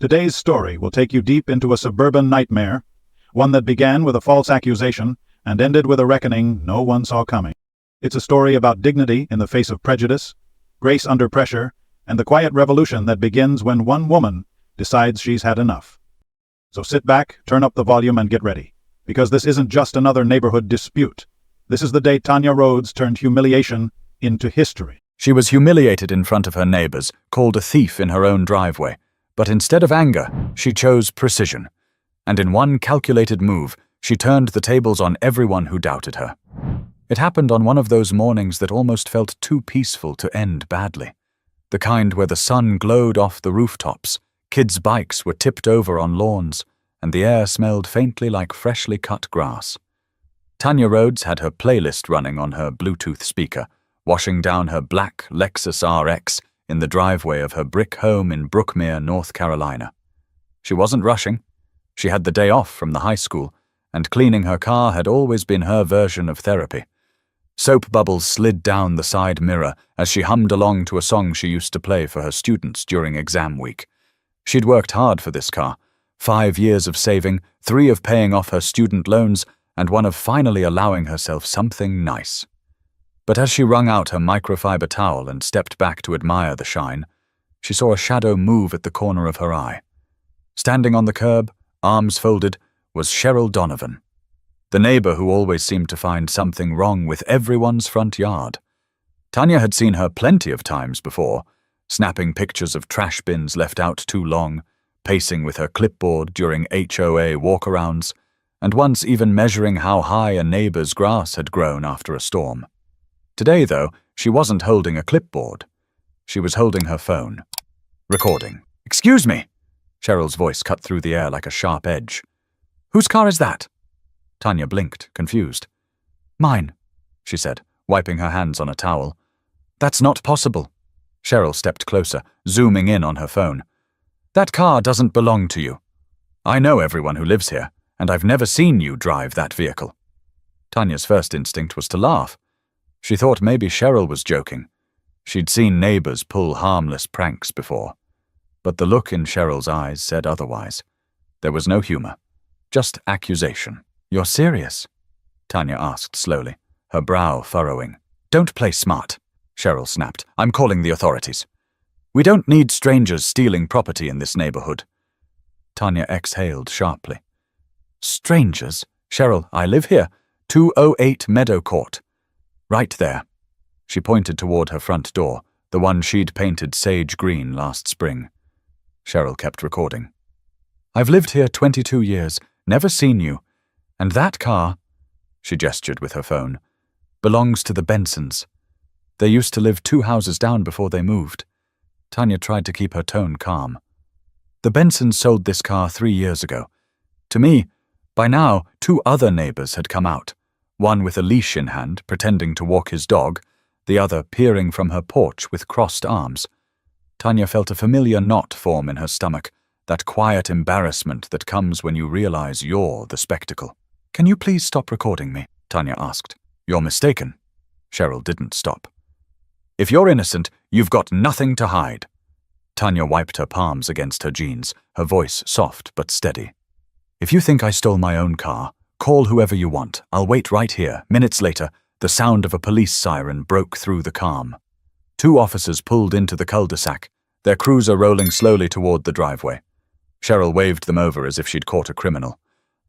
Today's story will take you deep into a suburban nightmare, one that began with a false accusation and ended with a reckoning no one saw coming. It's a story about dignity in the face of prejudice, grace under pressure, and the quiet revolution that begins when one woman decides she's had enough. So sit back, turn up the volume, and get ready, because this isn't just another neighborhood dispute. This is the day Tanya Rhodes turned humiliation into history. She was humiliated in front of her neighbors, called a thief in her own driveway. But instead of anger, she chose precision. And in one calculated move, she turned the tables on everyone who doubted her. It happened on one of those mornings that almost felt too peaceful to end badly. The kind where the sun glowed off the rooftops, kids' bikes were tipped over on lawns, and the air smelled faintly like freshly cut grass. Tanya Rhodes had her playlist running on her Bluetooth speaker, washing down her black Lexus RX in the driveway of her brick home in Brookmere, North Carolina. She wasn't rushing. She had the day off from the high school, and cleaning her car had always been her version of therapy. Soap bubbles slid down the side mirror as she hummed along to a song she used to play for her students during exam week. She'd worked hard for this car, 5 years of saving, 3 of paying off her student loans, and 1 of finally allowing herself something nice. But as she wrung out her microfiber towel and stepped back to admire the shine, she saw a shadow move at the corner of her eye. Standing on the curb, arms folded, was Cheryl Donovan, the neighbor who always seemed to find something wrong with everyone's front yard. Tanya had seen her plenty of times before, snapping pictures of trash bins left out too long, pacing with her clipboard during HOA walkarounds, and once even measuring how high a neighbor's grass had grown after a storm. Today, though, she wasn't holding a clipboard. She was holding her phone. Recording. "Excuse me!" Cheryl's voice cut through the air like a sharp edge. "Whose car is that?" Tanya blinked, confused. "Mine," she said, wiping her hands on a towel. "That's not possible." Cheryl stepped closer, zooming in on her phone. "That car doesn't belong to you. I know everyone who lives here, and I've never seen you drive that vehicle." Tanya's first instinct was to laugh. She thought maybe Cheryl was joking. She'd seen neighbors pull harmless pranks before. But the look in Cheryl's eyes said otherwise. There was no humor, just accusation. "You're serious?" Tanya asked slowly, her brow furrowing. "Don't play smart," Cheryl snapped. "I'm calling the authorities. We don't need strangers stealing property in this neighborhood." Tanya exhaled sharply. "Strangers? Cheryl, I live here. 208 Meadow Court. Right there." She pointed toward her front door, the one she'd painted sage green last spring. Cheryl kept recording. "I've lived here 22 years, never seen you. And that car," she gestured with her phone, "belongs to the Bensons. They used to live 2 houses down before they moved." Tanya tried to keep her tone calm. "The Bensons sold this car 3 years ago. To me, by now, 2 other neighbors had come out. One with a leash in hand, pretending to walk his dog, the other peering from her porch with crossed arms. Tanya felt a familiar knot form in her stomach, that quiet embarrassment that comes when you realize you're the spectacle. "Can you please stop recording me?" Tanya asked. "You're mistaken." Cheryl didn't stop. "If you're innocent, you've got nothing to hide." Tanya wiped her palms against her jeans, her voice soft but steady. "If you think I stole my own car, call whoever you want. I'll wait right here." Minutes later, the sound of a police siren broke through the calm. 2 officers pulled into the cul-de-sac, their cruiser rolling slowly toward the driveway. Cheryl waved them over as if she'd caught a criminal.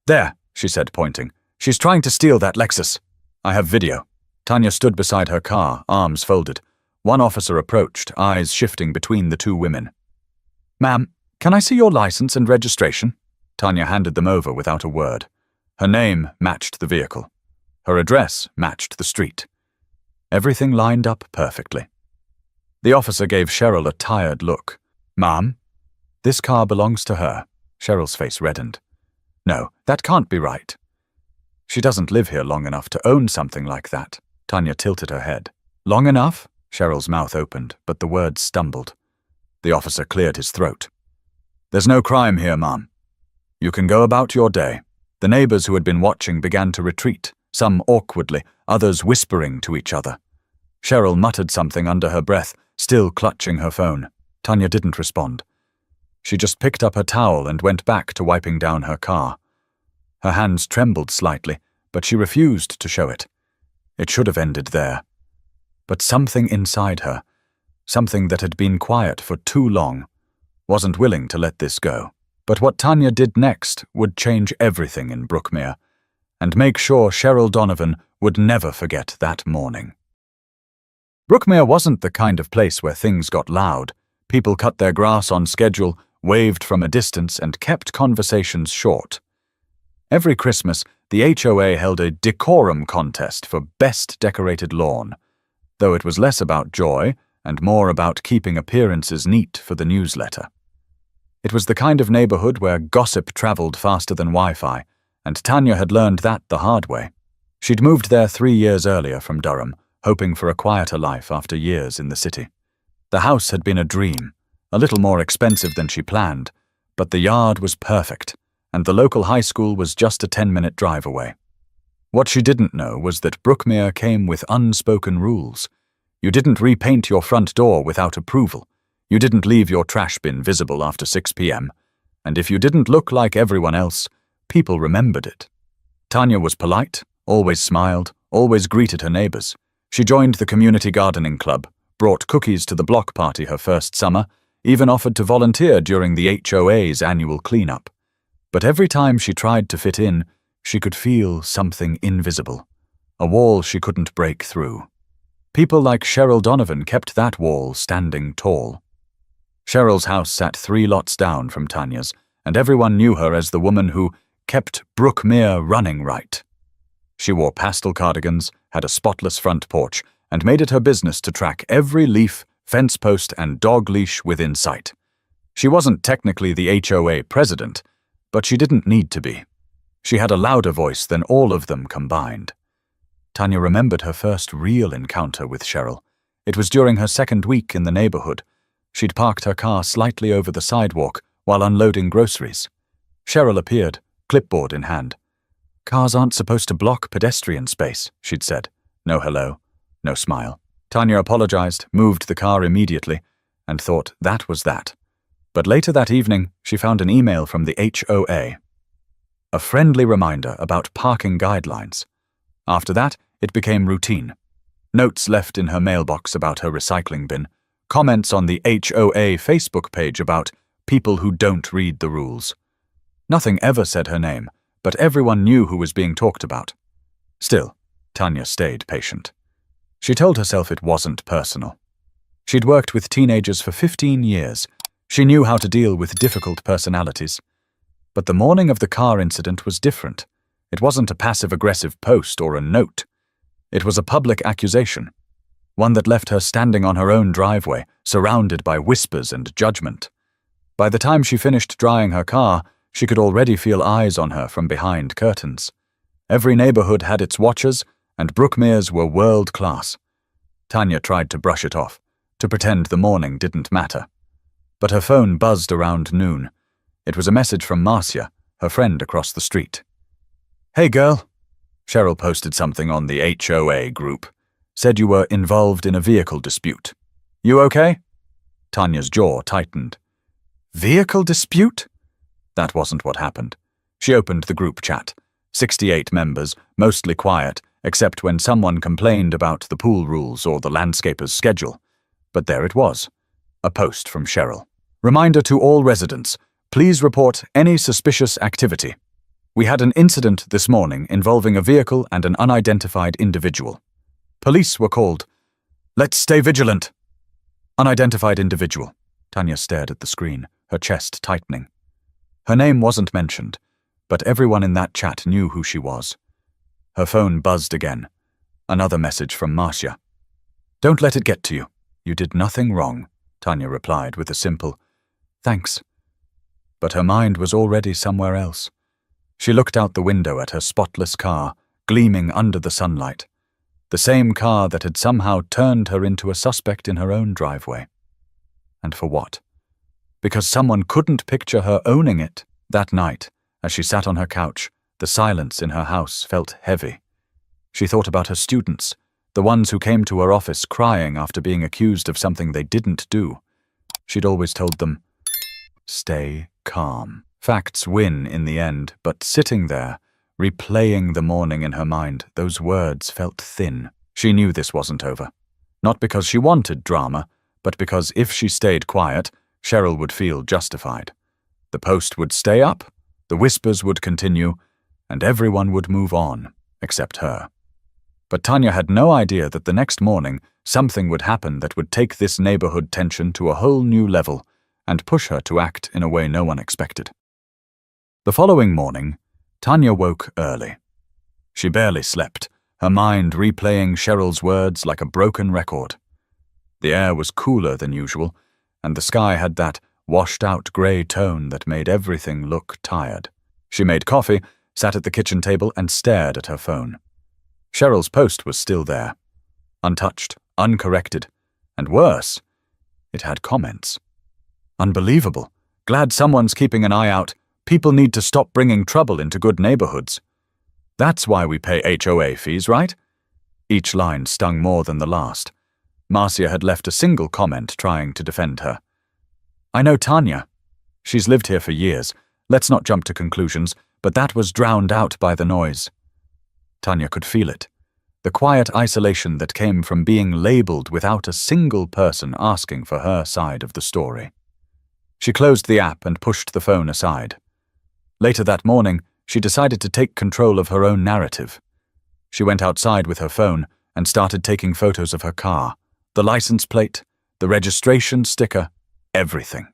"There," she said, pointing. "She's trying to steal that Lexus. I have video." Tanya stood beside her car, arms folded. One officer approached, eyes shifting between the 2 women. "Ma'am, can I see your license and registration?" Tanya handed them over without a word. Her name matched the vehicle. Her address matched the street. Everything lined up perfectly. The officer gave Cheryl a tired look. "Ma'am, this car belongs to her." Cheryl's face reddened. "No, that can't be right. She doesn't live here long enough to own something like that." Tanya tilted her head. "Long enough?" Cheryl's mouth opened, but the words stumbled. The officer cleared his throat. "There's no crime here, ma'am. You can go about your day." The neighbors who had been watching began to retreat, some awkwardly, others whispering to each other. Cheryl muttered something under her breath, still clutching her phone. Tanya didn't respond. She just picked up her towel and went back to wiping down her car. Her hands trembled slightly, but she refused to show it. It should have ended there. But something inside her, something that had been quiet for too long, wasn't willing to let this go. But what Tanya did next would change everything in Brookmere, and make sure Cheryl Donovan would never forget that morning. Brookmere wasn't the kind of place where things got loud. People cut their grass on schedule, waved from a distance, and kept conversations short. Every Christmas, the HOA held a decorum contest for best decorated lawn, though it was less about joy and more about keeping appearances neat for the newsletter. It was the kind of neighborhood where gossip traveled faster than Wi-Fi, and Tanya had learned that the hard way. She'd moved there 3 years earlier from Durham, hoping for a quieter life after years in the city. The house had been a dream, a little more expensive than she planned, but the yard was perfect, and the local high school was just a 10-minute drive away. What she didn't know was that Brookmere came with unspoken rules. You didn't repaint your front door without approval. You didn't leave your trash bin visible after 6 p.m., and if you didn't look like everyone else, people remembered it. Tanya was polite, always smiled, always greeted her neighbors. She joined the community gardening club, brought cookies to the block party her first summer, even offered to volunteer during the HOA's annual cleanup. But every time she tried to fit in, she could feel something invisible, a wall she couldn't break through. People like Cheryl Donovan kept that wall standing tall. Cheryl's house sat 3 lots down from Tanya's, and everyone knew her as the woman who kept Brookmere running right. She wore pastel cardigans, had a spotless front porch, and made it her business to track every leaf, fence post, and dog leash within sight. She wasn't technically the HOA president, but she didn't need to be. She had a louder voice than all of them combined. Tanya remembered her first real encounter with Cheryl. It was during her second week in the neighborhood. She'd parked her car slightly over the sidewalk while unloading groceries. Cheryl appeared, clipboard in hand. "Cars aren't supposed to block pedestrian space," she'd said. No hello, no smile. Tanya apologized, moved the car immediately, and thought that was that. But later that evening, she found an email from the HOA. A friendly reminder about parking guidelines. After that, it became routine. Notes left in her mailbox about her recycling bin, comments on the HOA Facebook page about people who don't read the rules. Nothing ever said her name, but everyone knew who was being talked about. Still, Tanya stayed patient. She told herself it wasn't personal. She'd worked with teenagers for 15 years. She knew how to deal with difficult personalities. But the morning of the car incident was different. It wasn't a passive-aggressive post or a note. It was a public accusation, one that left her standing on her own driveway, surrounded by whispers and judgment. By the time she finished drying her car, she could already feel eyes on her from behind curtains. Every neighborhood had its watchers, and Brookmere's were world-class. Tanya tried to brush it off, to pretend the morning didn't matter. But her phone buzzed around noon. It was a message from Marcia, her friend across the street. "Hey girl," Cheryl posted something on the HOA group. "Said you were involved in a vehicle dispute. You okay?" Tanya's jaw tightened. Vehicle dispute? That wasn't what happened. She opened the group chat. 68 members, mostly quiet, except when someone complained about the pool rules or the landscaper's schedule. But there it was. A post from Cheryl. "Reminder to all residents, please report any suspicious activity. We had an incident this morning involving a vehicle and an unidentified individual. Police were called. Let's stay vigilant." Unidentified individual. Tanya stared at the screen, her chest tightening. Her name wasn't mentioned, but everyone in that chat knew who she was. Her phone buzzed again. Another message from Marcia. "Don't let it get to you. You did nothing wrong," Tanya replied with a simple, "Thanks." But her mind was already somewhere else. She looked out the window at her spotless car, gleaming under the sunlight. The same car that had somehow turned her into a suspect in her own driveway. And for what? Because someone couldn't picture her owning it. That night, as she sat on her couch, the silence in her house felt heavy. She thought about her students, the ones who came to her office crying after being accused of something they didn't do. She'd always told them, Stay calm. Facts win in the end, but sitting there, replaying the morning in her mind, those words felt thin. She knew this wasn't over. Not because she wanted drama, but because if she stayed quiet, Cheryl would feel justified. The post would stay up, the whispers would continue, and everyone would move on, except her. But Tanya had no idea that the next morning something would happen that would take this neighborhood tension to a whole new level and push her to act in a way no one expected. The following morning, Tanya woke early. She barely slept, her mind replaying Cheryl's words like a broken record. The air was cooler than usual, and the sky had that washed-out grey tone that made everything look tired. She made coffee, sat at the kitchen table, and stared at her phone. Cheryl's post was still there, untouched, uncorrected, and worse, it had comments. Unbelievable. Glad someone's keeping an eye out. People need to stop bringing trouble into good neighborhoods. That's why we pay HOA fees, right? Each line stung more than the last. Marcia had left a single comment trying to defend her. I know Tanya. She's lived here for years. Let's not jump to conclusions, but that was drowned out by the noise. Tanya could feel it. The quiet isolation that came from being labeled without a single person asking for her side of the story. She closed the app and pushed the phone aside. Later that morning, she decided to take control of her own narrative. She went outside with her phone and started taking photos of her car, the license plate, the registration sticker, everything.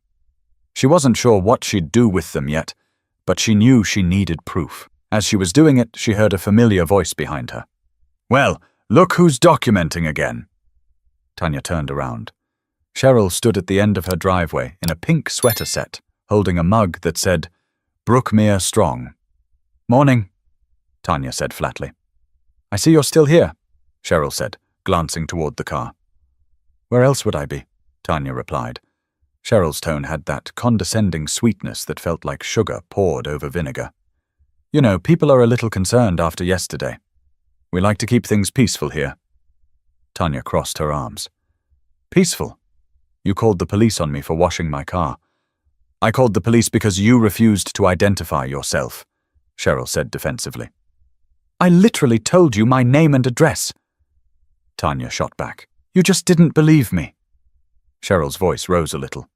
She wasn't sure what she'd do with them yet, but she knew she needed proof. As she was doing it, she heard a familiar voice behind her. Well, look who's documenting again. Tanya turned around. Cheryl stood at the end of her driveway in a pink sweater set, holding a mug that said, Brookmere Strong. Morning, Tanya said flatly. I see you're still here, Cheryl said, glancing toward the car. Where else would I be? Tanya replied. Cheryl's tone had that condescending sweetness that felt like sugar poured over vinegar. You know, people are a little concerned after yesterday. We like to keep things peaceful here. Tanya crossed her arms. Peaceful? You called the police on me for washing my car. I called the police because you refused to identify yourself, Cheryl said defensively. I literally told you my name and address. Tanya shot back. You just didn't believe me. Cheryl's voice rose a little.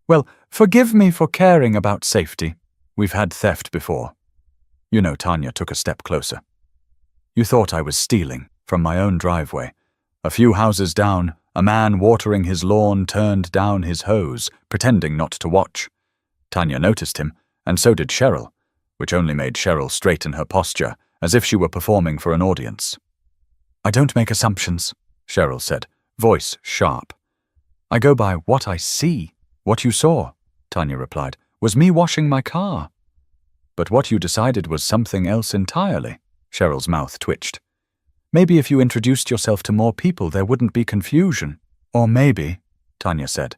Well, forgive me for caring about safety. We've had theft before. You know, Tanya took a step closer. You thought I was stealing from my own driveway. A few houses down, a man watering his lawn turned down his hose, pretending not to watch. Tanya noticed him, and so did Cheryl, which only made Cheryl straighten her posture, as if she were performing for an audience. I don't make assumptions, Cheryl said, voice sharp. I go by what I see. What you saw, Tanya replied, was me washing my car. But what you decided was something else entirely. Cheryl's mouth twitched. Maybe if you introduced yourself to more people, there wouldn't be confusion. Or maybe, Tanya said,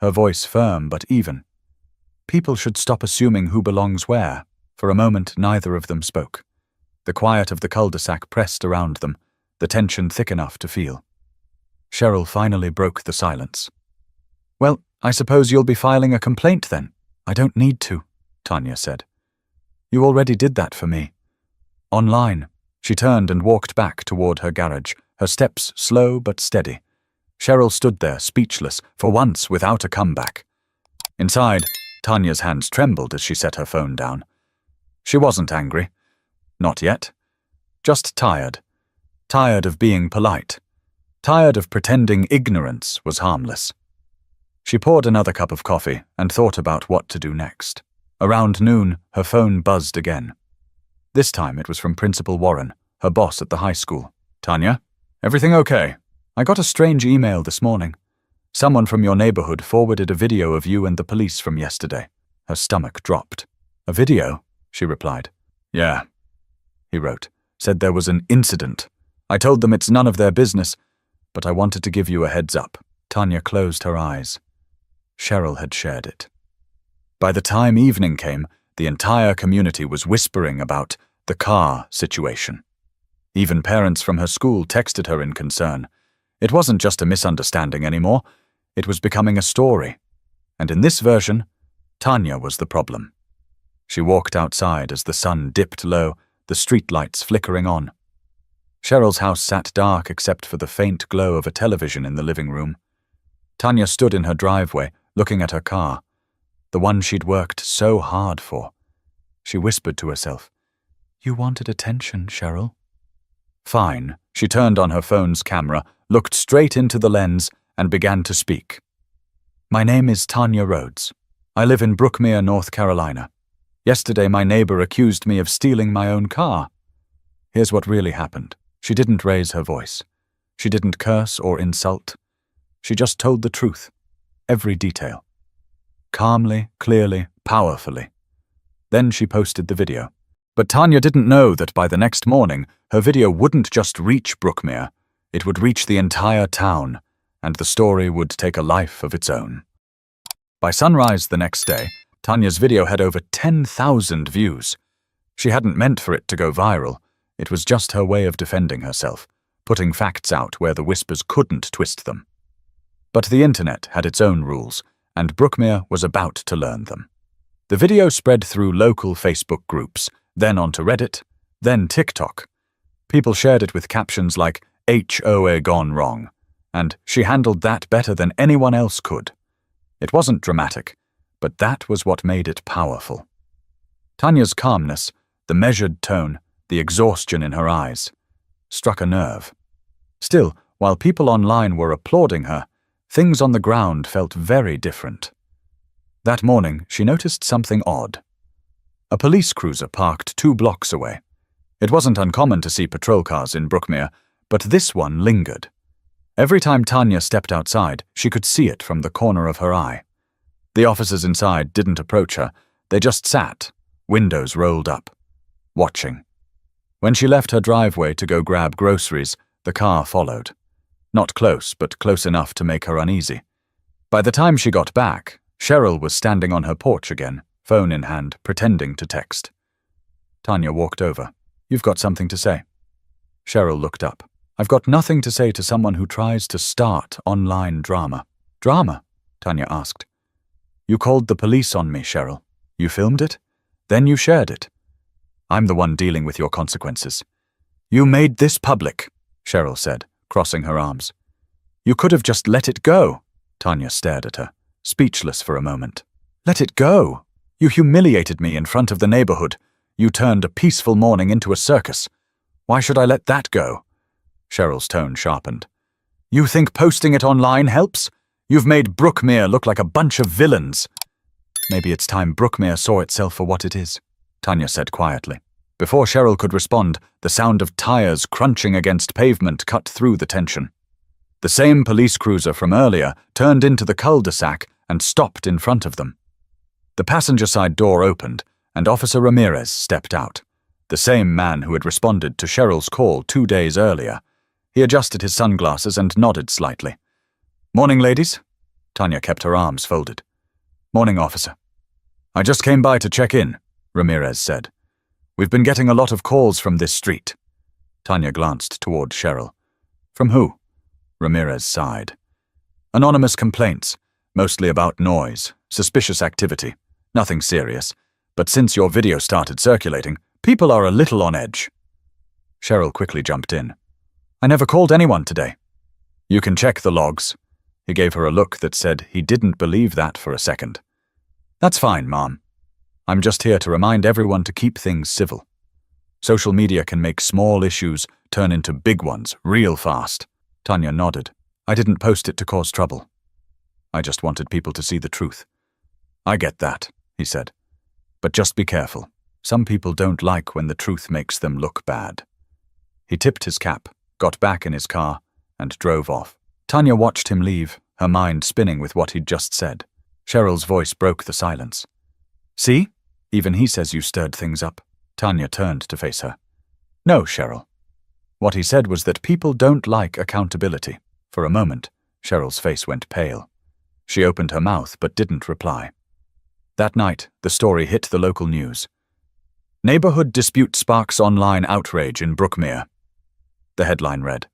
her voice firm but even. People should stop assuming who belongs where. For a moment, neither of them spoke. The quiet of the cul-de-sac pressed around them, the tension thick enough to feel. Cheryl finally broke the silence. Well, I suppose you'll be filing a complaint then. I don't need to, Tanya said. You already did that for me. Online. She turned and walked back toward her garage, her steps slow but steady. Cheryl stood there, speechless, for once without a comeback. Inside, Tanya's hands trembled as she set her phone down. She wasn't angry. Not yet. Just tired. Tired of being polite. Tired of pretending ignorance was harmless. She poured another cup of coffee and thought about what to do next. Around noon, her phone buzzed again. This time it was from Principal Warren, her boss at the high school. Tanya, everything okay? I got a strange email this morning. Someone from your neighborhood forwarded a video of you and the police from yesterday. Her stomach dropped. A video? She replied. Yeah, he wrote. Said there was an incident. I told them it's none of their business, but I wanted to give you a heads up. Tanya closed her eyes. Cheryl had shared it. By the time evening came, the entire community was whispering about the car situation. Even parents from her school texted her in concern. It wasn't just a misunderstanding anymore. It was becoming a story. And in this version, Tanya was the problem. She walked outside as the sun dipped low, the streetlights flickering on. Cheryl's house sat dark except for the faint glow of a television in the living room. Tanya stood in her driveway, looking at her car, the one she'd worked so hard for. She whispered to herself, "You wanted attention, Cheryl." Fine. She turned on her phone's camera, looked straight into the lens, and began to speak. "My name is Tanya Rhodes. I live in Brookmere, North Carolina. Yesterday my neighbor accused me of stealing my own car. Here's what really happened. She didn't raise her voice. She didn't curse or insult. She just told the truth. Every detail. Calmly, clearly, powerfully. Then she posted the video. But Tanya didn't know that by the next morning, her video wouldn't just reach Brookmere. It would reach the entire town, and the story would take a life of its own. By sunrise the next day, Tanya's video had over 10,000 views. She hadn't meant for it to go viral. It was just her way of defending herself, putting facts out where the whispers couldn't twist them. But the internet had its own rules, and Brookmere was about to learn them. The video spread through local Facebook groups, then onto Reddit, then TikTok. People shared it with captions like, "HOA gone wrong," and "She handled that better than anyone else could." It wasn't dramatic, but that was what made it powerful. Tanya's calmness, the measured tone, the exhaustion in her eyes, struck a nerve. Still, while people online were applauding her, things on the ground felt very different. That morning, she noticed something odd. A police cruiser parked 2 blocks away. It wasn't uncommon to see patrol cars in Brookmere, but this one lingered. Every time Tanya stepped outside, she could see it from the corner of her eye. The officers inside didn't approach her. They just sat, windows rolled up, watching. When she left her driveway to go grab groceries, the car followed. Not close, but close enough to make her uneasy. By the time she got back, Cheryl was standing on her porch again, phone in hand, pretending to text. Tanya walked over. "You've got something to say." Cheryl looked up. "I've got nothing to say to someone who tries to start online drama." "Drama?" Tanya asked. "You called the police on me, Cheryl. You filmed it? Then you shared it. I'm the one dealing with your consequences." "You made this public," Cheryl said, crossing her arms. "You could have just let it go." Tanya stared at her, speechless for a moment. "Let it go? You humiliated me in front of the neighborhood. You turned a peaceful morning into a circus. Why should I let that go?" Cheryl's tone sharpened. "You think posting it online helps? You've made Brookmere look like a bunch of villains." "Maybe it's time Brookmere saw itself for what it is," Tanya said quietly. Before Cheryl could respond, the sound of tires crunching against pavement cut through the tension. The same police cruiser from earlier turned into the cul-de-sac and stopped in front of them. The passenger side door opened, and Officer Ramirez stepped out, the same man who had responded to Cheryl's call 2 days earlier. He adjusted his sunglasses and nodded slightly. "Morning, ladies." Tanya kept her arms folded. "Morning, officer." "I just came by to check in," Ramirez said. "We've been getting a lot of calls from this street." Tanya glanced toward Cheryl. "From who?" Ramirez sighed. "Anonymous complaints, mostly about noise, suspicious activity. Nothing serious. But since your video started circulating, people are a little on edge." Cheryl quickly jumped in. "I never called anyone today." "You can check the logs." He gave her a look that said he didn't believe that for a second. "That's fine, Mom. I'm just here to remind everyone to keep things civil. Social media can make small issues turn into big ones real fast." Tanya nodded. "I didn't post it to cause trouble. I just wanted people to see the truth." "I get that," he said. "But just be careful. Some people don't like when the truth makes them look bad." He tipped his cap, got back in his car, and drove off. Tanya watched him leave, her mind spinning with what he'd just said. Cheryl's voice broke the silence. "See? Even he says you stirred things up." Tanya turned to face her. "No, Cheryl. What he said was that people don't like accountability." For a moment, Cheryl's face went pale. She opened her mouth but didn't reply. That night, the story hit the local news. "Neighborhood dispute sparks online outrage in Brookmere." The headline read.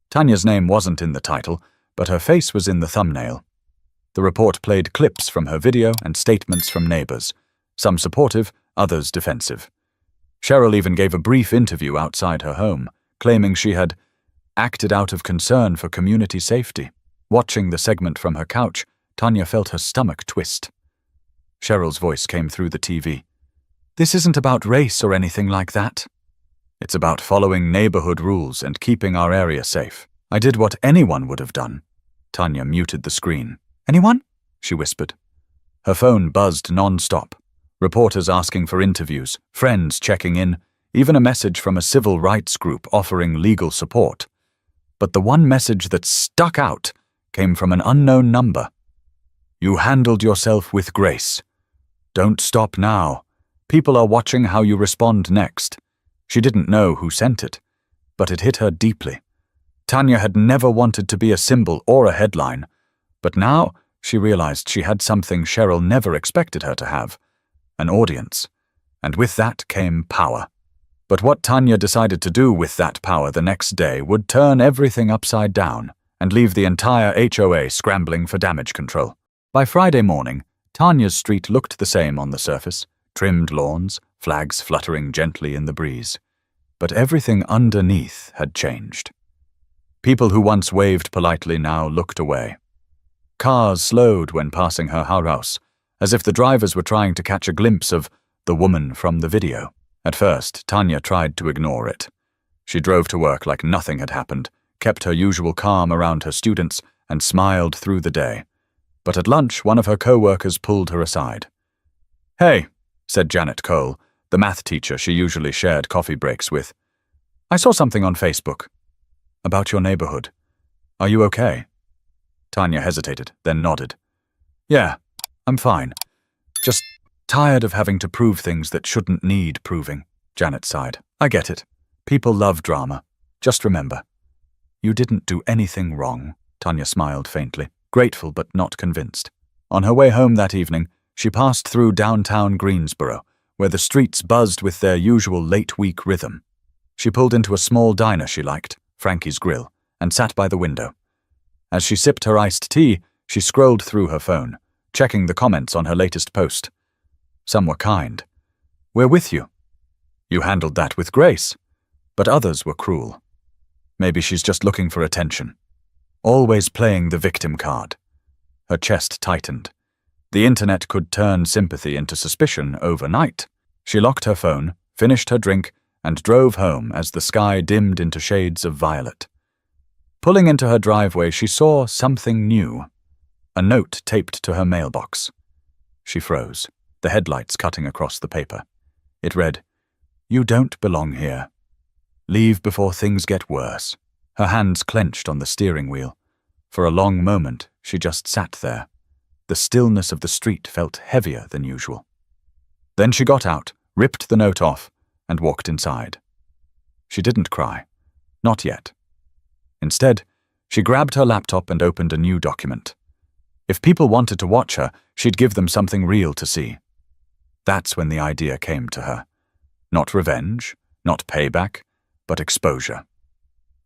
Tanya's name wasn't in the title, but her face was in the thumbnail. The report played clips from her video and statements from neighbors, some supportive, others defensive. Cheryl even gave a brief interview outside her home, claiming she had acted out of concern for community safety. Watching the segment from her couch, Tanya felt her stomach twist. Cheryl's voice came through the TV. "This isn't about race or anything like that. It's about following neighborhood rules and keeping our area safe. I did what anyone would have done." Tanya muted the screen. "Anyone?" she whispered. Her phone buzzed non-stop. Reporters asking for interviews, friends checking in, even a message from a civil rights group offering legal support. But the one message that stuck out came from an unknown number. "You handled yourself with grace. Don't stop now. People are watching how you respond next." She didn't know who sent it, but it hit her deeply. Tanya had never wanted to be a symbol or a headline, but now she realized she had something Cheryl never expected her to have, an audience, and with that came power. But what Tanya decided to do with that power the next day would turn everything upside down and leave the entire HOA scrambling for damage control. By Friday morning, Tanya's street looked the same on the surface, trimmed lawns, flags fluttering gently in the breeze. But everything underneath had changed. People who once waved politely now looked away. Cars slowed when passing her house, as if the drivers were trying to catch a glimpse of the woman from the video. At first, Tanya tried to ignore it. She drove to work like nothing had happened, kept her usual calm around her students, and smiled through the day. But at lunch, one of her co-workers pulled her aside. "Hey," said Janet Cole, the math teacher she usually shared coffee breaks with. "I saw something on Facebook. About your neighborhood. Are you okay?" Tanya hesitated, then nodded. "Yeah, I'm fine. Just tired of having to prove things that shouldn't need proving," Janet sighed. "I get it. People love drama. Just remember, you didn't do anything wrong." Tanya smiled faintly, grateful but not convinced. On her way home that evening, she passed through downtown Greensboro, where the streets buzzed with their usual late-week rhythm. She pulled into a small diner she liked, Frankie's Grill, and sat by the window. As she sipped her iced tea, she scrolled through her phone, checking the comments on her latest post. Some were kind. "We're with you. You handled that with grace." But others were cruel. Maybe she's just looking for attention. Always playing the victim card. Her chest tightened. The internet could turn sympathy into suspicion overnight. She locked her phone, finished her drink, and drove home as the sky dimmed into shades of violet. Pulling into her driveway, she saw something new. A note taped to her mailbox. She froze, the headlights cutting across the paper. It read, "You don't belong here. Leave before things get worse." Her hands clenched on the steering wheel. For a long moment, she just sat there. The stillness of the street felt heavier than usual. Then she got out, ripped the note off, and walked inside. She didn't cry. Not yet. Instead, she grabbed her laptop and opened a new document. If people wanted to watch her, she'd give them something real to see. That's when the idea came to her. Not revenge, not payback, but exposure.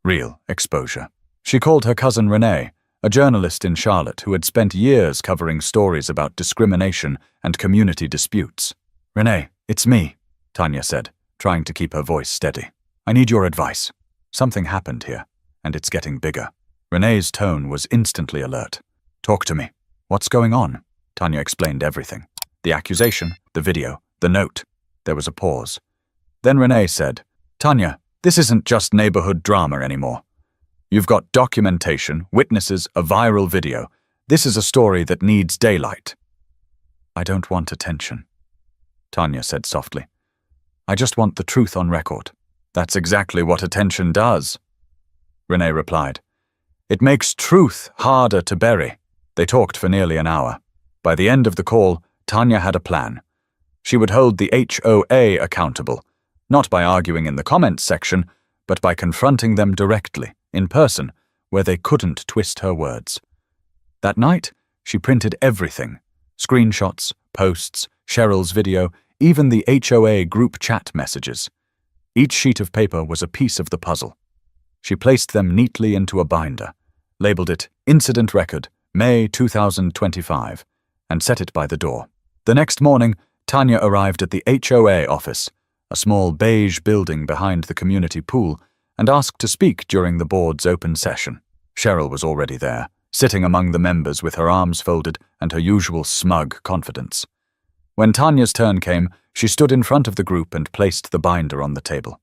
Real exposure. She called her cousin Renee, a journalist in Charlotte who had spent years covering stories about discrimination and community disputes. "Renee, it's me," Tanya said, trying to keep her voice steady. "I need your advice. Something happened here, and it's getting bigger." Renee's tone was instantly alert. "Talk to me. What's going on?" Tanya explained everything. The accusation, the video, the note. There was a pause. Then Renee said, "Tanya, this isn't just neighborhood drama anymore. You've got documentation, witnesses, a viral video. This is a story that needs daylight." "I don't want attention," Tanya said softly. "I just want the truth on record." "That's exactly what attention does," Renee replied. "It makes truth harder to bury." They talked for nearly an hour. By the end of the call, Tanya had a plan. She would hold the HOA accountable, not by arguing in the comments section, but by confronting them directly, in person, where they couldn't twist her words. That night, she printed everything: screenshots, posts, Cheryl's video, even the HOA group chat messages. Each sheet of paper was a piece of the puzzle. She placed them neatly into a binder, labeled it Incident Record, May 2025, and set it by the door. The next morning, Tanya arrived at the HOA office, a small beige building behind the community pool, and asked to speak during the board's open session. Cheryl was already there, sitting among the members with her arms folded and her usual smug confidence. When Tanya's turn came, she stood in front of the group and placed the binder on the table.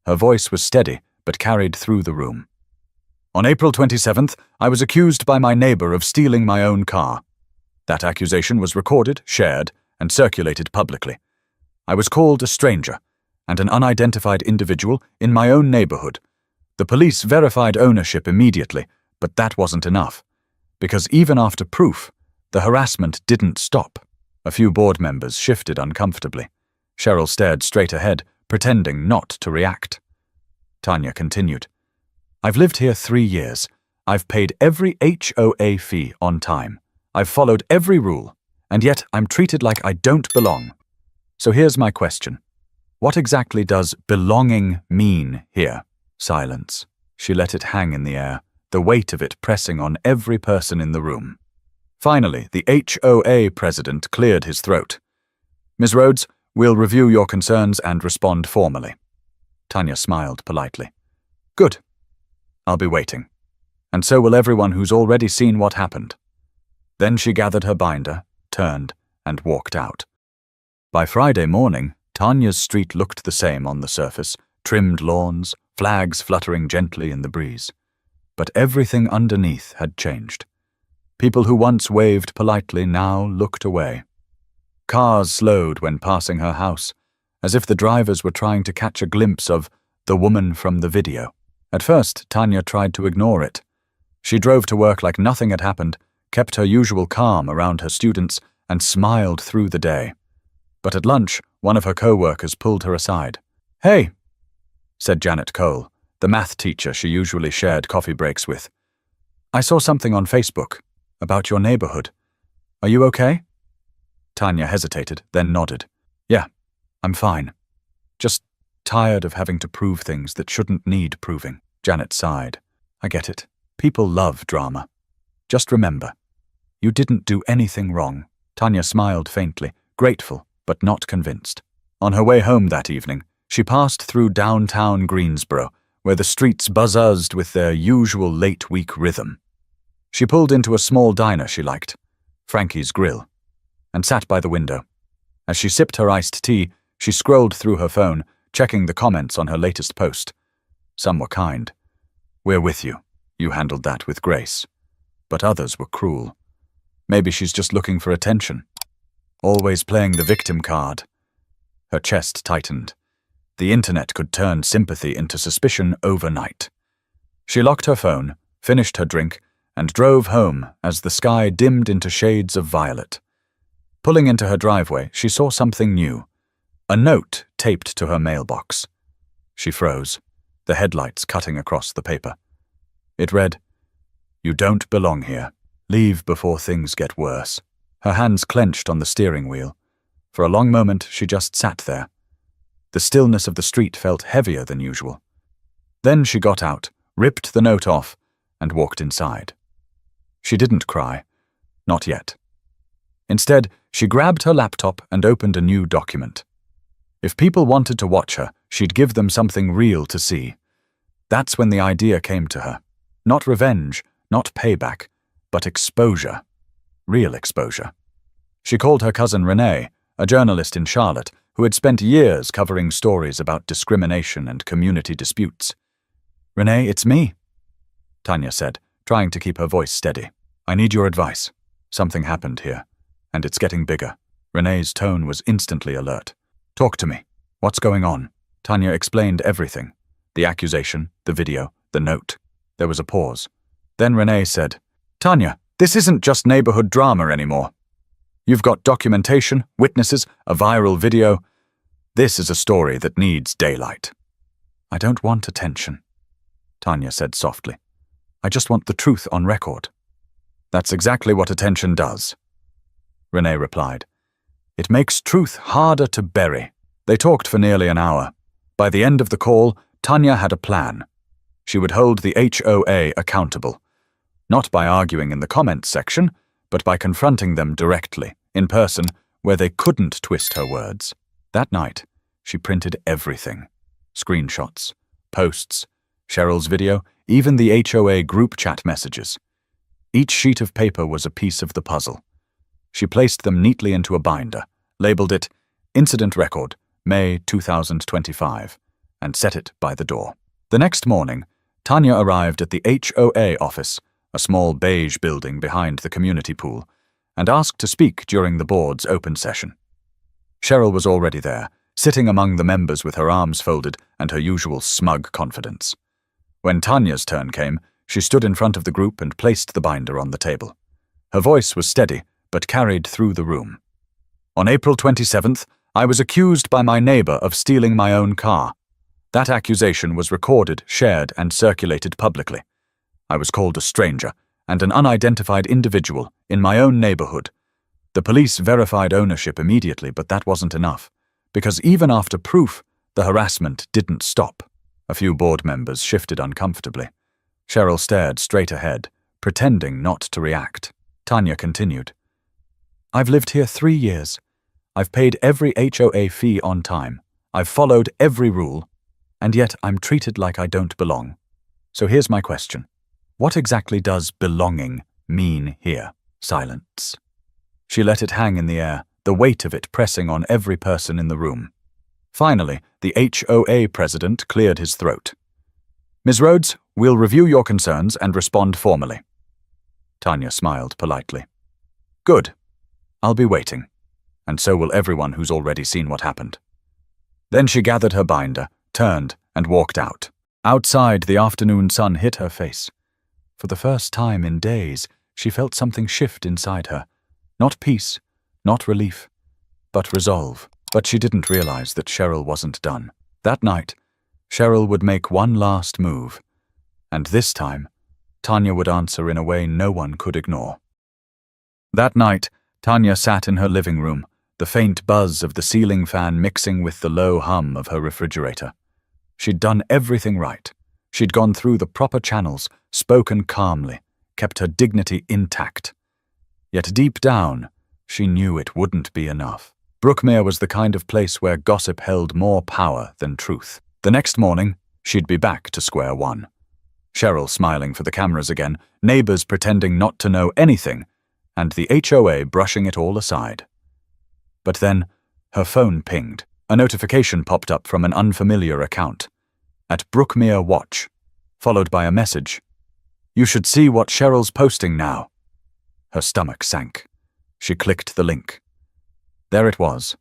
Her voice was steady, but carried through the room. On April 27th, I was accused by my neighbor of stealing my own car. That accusation was recorded, shared, and circulated publicly. I was called a stranger and an unidentified individual in my own neighborhood. The police verified ownership immediately, but that wasn't enough, because even after proof, the harassment didn't stop. A few board members shifted uncomfortably. Cheryl stared straight ahead, pretending not to react. Tanya continued. I've lived here 3 years. I've paid every HOA fee on time. I've followed every rule, and yet I'm treated like I don't belong. So here's my question. What exactly does belonging mean here? Silence. She let it hang in the air, the weight of it pressing on every person in the room. Finally, the HOA president cleared his throat. Ms. Rhodes, we'll review your concerns and respond formally. Tanya smiled politely. Good. I'll be waiting. And so will everyone who's already seen what happened. Then she gathered her binder, turned, and walked out. By Friday morning, Tanya's street looked the same on the surface, trimmed lawns, flags fluttering gently in the breeze. But everything underneath had changed. People who once waved politely now looked away. Cars slowed when passing her house, as if the drivers were trying to catch a glimpse of the woman from the video. At first, Tanya tried to ignore it. She drove to work like nothing had happened, kept her usual calm around her students, and smiled through the day. But at lunch, one of her co-workers pulled her aside. Hey, said Janet Cole, the math teacher she usually shared coffee breaks with. I saw something on Facebook about your neighborhood. Are you okay? Tanya hesitated, then nodded. Yeah, I'm fine. Just tired of having to prove things that shouldn't need proving. Janet sighed. I get it. People love drama. Just remember, you didn't do anything wrong. Tanya smiled faintly, grateful but not convinced. On her way home that evening, she passed through downtown Greensboro, where the streets buzzed with their usual late-week rhythm. She pulled into a small diner she liked, Frankie's Grill, and sat by the window. As she sipped her iced tea, she scrolled through her phone, checking the comments on her latest post. Some were kind. We're with you. You handled that with grace. But others were cruel. Maybe she's just looking for attention. Always playing the victim card. Her chest tightened. The internet could turn sympathy into suspicion overnight. She locked her phone, finished her drink, and drove home as the sky dimmed into shades of violet. Pulling into her driveway, she saw something new. A note taped to her mailbox. She froze, the headlights cutting across the paper. It read, You don't belong here. Leave before things get worse. Her hands clenched on the steering wheel. For a long moment, she just sat there. The stillness of the street felt heavier than usual. Then she got out, ripped the note off, and walked inside. She didn't cry. Not yet. Instead, she grabbed her laptop and opened a new document. If people wanted to watch her, she'd give them something real to see. That's when the idea came to her. Not revenge, not payback, but exposure. Real exposure. She called her cousin Renee, a journalist in Charlotte, who had spent years covering stories about discrimination and community disputes. Renee, it's me, Tanya said, trying to keep her voice steady. I need your advice. Something happened here, and it's getting bigger. Renee's tone was instantly alert. Talk to me. What's going on? Tanya explained everything. The accusation, the video, the note. There was a pause. Then Renee said, Tanya, this isn't just neighborhood drama anymore. You've got documentation, witnesses, a viral video. This is a story that needs daylight. I don't want attention, Tanya said softly. I just want the truth on record. That's exactly what attention does, Renee replied. It makes truth harder to bury. They talked for nearly an hour. By the end of the call, Tanya had a plan. She would hold the HOA accountable. Not by arguing in the comments section, but by confronting them directly, in person, where they couldn't twist her words. That night, she printed everything. Screenshots, posts, Cheryl's video, even the HOA group chat messages. Each sheet of paper was a piece of the puzzle. She placed them neatly into a binder, labeled it Incident Record, May 2025, and set it by the door. The next morning, Tanya arrived at the HOA office, a small beige building behind the community pool, and asked to speak during the board's open session. Cheryl was already there, sitting among the members with her arms folded and her usual smug confidence. When Tanya's turn came, she stood in front of the group and placed the binder on the table. Her voice was steady, but carried through the room. On April 27th, I was accused by my neighbor of stealing my own car. That accusation was recorded, shared, and circulated publicly. I was called a stranger and an unidentified individual in my own neighborhood. The police verified ownership immediately, but that wasn't enough, because even after proof, the harassment didn't stop. A few board members shifted uncomfortably. Cheryl stared straight ahead, pretending not to react. Tanya continued. I've lived here 3 years. I've paid every HOA fee on time. I've followed every rule, and yet I'm treated like I don't belong. So here's my question. What exactly does belonging mean here? Silence. She let it hang in the air, the weight of it pressing on every person in the room. Finally, the HOA president cleared his throat. Ms. Rhodes, we'll review your concerns and respond formally. Tanya smiled politely. Good. I'll be waiting. And so will everyone who's already seen what happened. Then she gathered her binder, turned, and walked out. Outside, the afternoon sun hit her face. For the first time in days, she felt something shift inside her. Not peace, not relief, but resolve. But she didn't realize that Cheryl wasn't done. That night, Cheryl would make one last move. And this time, Tanya would answer in a way no one could ignore. That night, Tanya sat in her living room, the faint buzz of the ceiling fan mixing with the low hum of her refrigerator. She'd done everything right. She'd gone through the proper channels, spoken calmly, kept her dignity intact. Yet deep down, she knew it wouldn't be enough. Brookmere was the kind of place where gossip held more power than truth. The next morning, she'd be back to square one. Cheryl smiling for the cameras again, neighbors pretending not to know anything, and the HOA brushing it all aside. But then, her phone pinged. A notification popped up from an unfamiliar account. At Brookmere Watch, followed by a message. You should see what Cheryl's posting now. Her stomach sank. She clicked the link. There it was.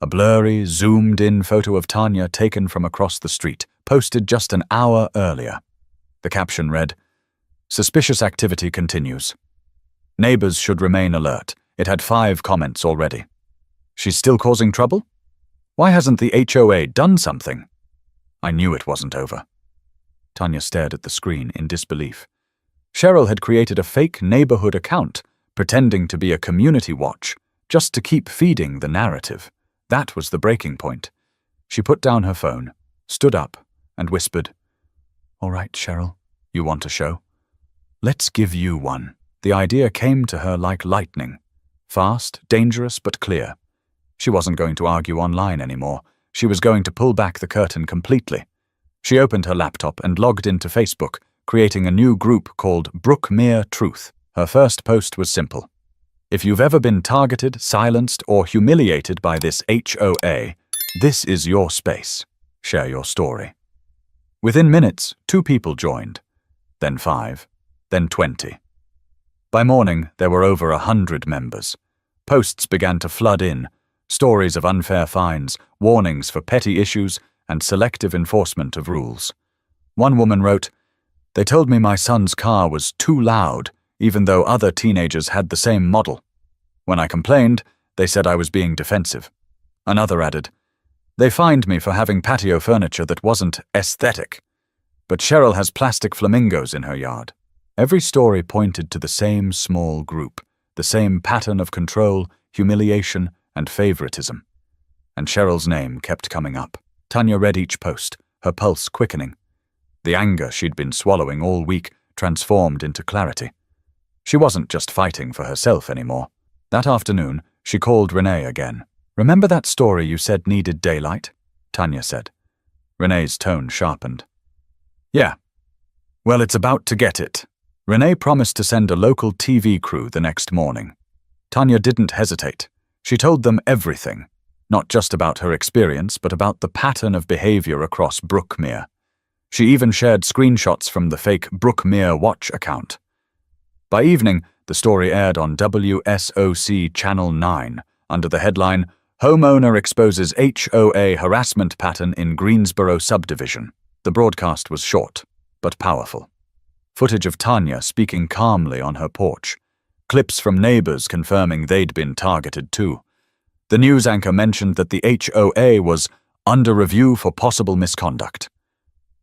A blurry, zoomed-in photo of Tanya taken from across the street, posted just an hour earlier. The caption read, Suspicious activity continues. Neighbors should remain alert. It had 5 comments already. She's still causing trouble? Why hasn't the HOA done something? I knew it wasn't over. Tanya stared at the screen in disbelief. Cheryl had created a fake neighborhood account, pretending to be a community watch, just to keep feeding the narrative. That was the breaking point. She put down her phone, stood up, and whispered, All right, Cheryl, you want a show? Let's give you one. The idea came to her like lightning. Fast, dangerous, but clear. She wasn't going to argue online anymore. She was going to pull back the curtain completely. She opened her laptop and logged into Facebook, creating a new group called Brookmere Truth. Her first post was simple. If you've ever been targeted, silenced, or humiliated by this HOA, this is your space. Share your story. Within minutes, 2 people joined. Then 5. Then 20. By morning, there were over 100 members. Posts began to flood in. Stories of unfair fines, warnings for petty issues, and selective enforcement of rules. One woman wrote, They told me my son's car was too loud, even though other teenagers had the same model. When I complained, they said I was being defensive. Another added, They fined me for having patio furniture that wasn't aesthetic. But Cheryl has plastic flamingos in her yard. Every story pointed to the same small group, the same pattern of control, humiliation, and favoritism. And Cheryl's name kept coming up. Tanya read each post, her pulse quickening. The anger she'd been swallowing all week transformed into clarity. She wasn't just fighting for herself anymore. That afternoon, she called Renee again. "Remember that story you said needed daylight?" Tanya said. Renee's tone sharpened. "Yeah. Well, it's about to get it." Renee promised to send a local TV crew the next morning. Tanya didn't hesitate. She told them everything, not just about her experience, but about the pattern of behavior across Brookmere. She even shared screenshots from the fake Brookmere Watch account. By evening, the story aired on WSOC Channel 9 under the headline, "Homeowner Exposes HOA Harassment Pattern in Greensboro Subdivision." The broadcast was short, but powerful. Footage of Tanya speaking calmly on her porch. Clips from neighbors confirming they'd been targeted too. The news anchor mentioned that the HOA was under review for possible misconduct.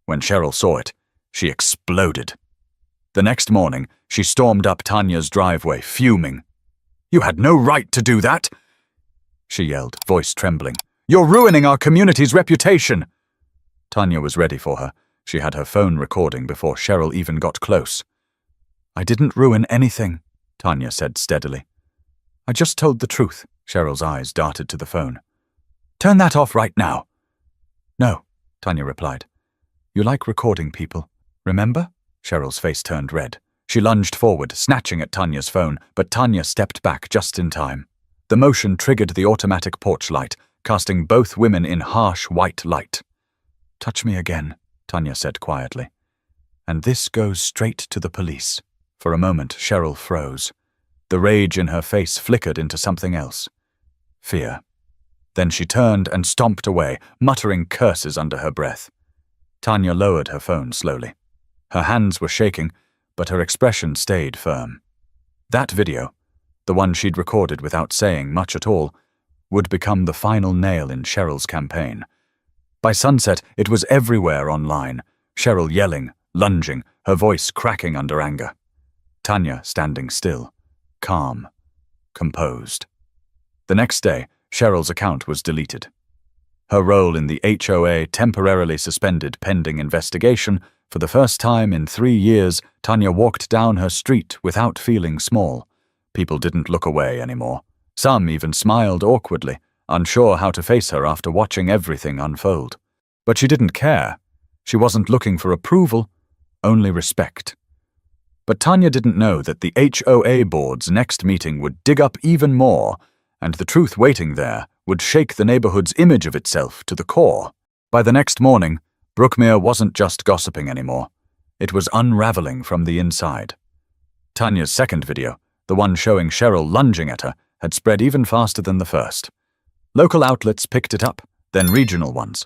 When Cheryl saw it, she exploded. The next morning, she stormed up Tanya's driveway, fuming. "You had no right to do that!" she yelled, voice trembling. "You're ruining our community's reputation!" Tanya was ready for her. She had her phone recording before Cheryl even got close. "I didn't ruin anything," Tanya said steadily. "I just told the truth." Cheryl's eyes darted to the phone. "Turn that off right now." "No," Tanya replied. "You like recording people, remember?" Cheryl's face turned red. She lunged forward, snatching at Tanya's phone, but Tanya stepped back just in time. The motion triggered the automatic porch light, casting both women in harsh white light. "Touch me again," Tanya said quietly. "And this goes straight to the police." For a moment, Cheryl froze. The rage in her face flickered into something else. Fear. Then she turned and stomped away, muttering curses under her breath. Tanya lowered her phone slowly. Her hands were shaking, but her expression stayed firm. That video, the one she'd recorded without saying much at all, would become the final nail in Cheryl's campaign. By sunset, it was everywhere online, Cheryl yelling, lunging, her voice cracking under anger. Tanya standing still, calm, composed. The next day, Cheryl's account was deleted. Her role in the HOA temporarily suspended pending investigation. For the first time in 3 years, Tanya walked down her street without feeling small. People didn't look away anymore. Some even smiled awkwardly, unsure how to face her after watching everything unfold. But she didn't care. She wasn't looking for approval, only respect. But Tanya didn't know that the HOA board's next meeting would dig up even more, and the truth waiting there would shake the neighborhood's image of itself to the core. By the next morning, Brookmere wasn't just gossiping anymore. It was unraveling from the inside. Tanya's second video, the one showing Cheryl lunging at her, had spread even faster than the first. Local outlets picked it up, then regional ones.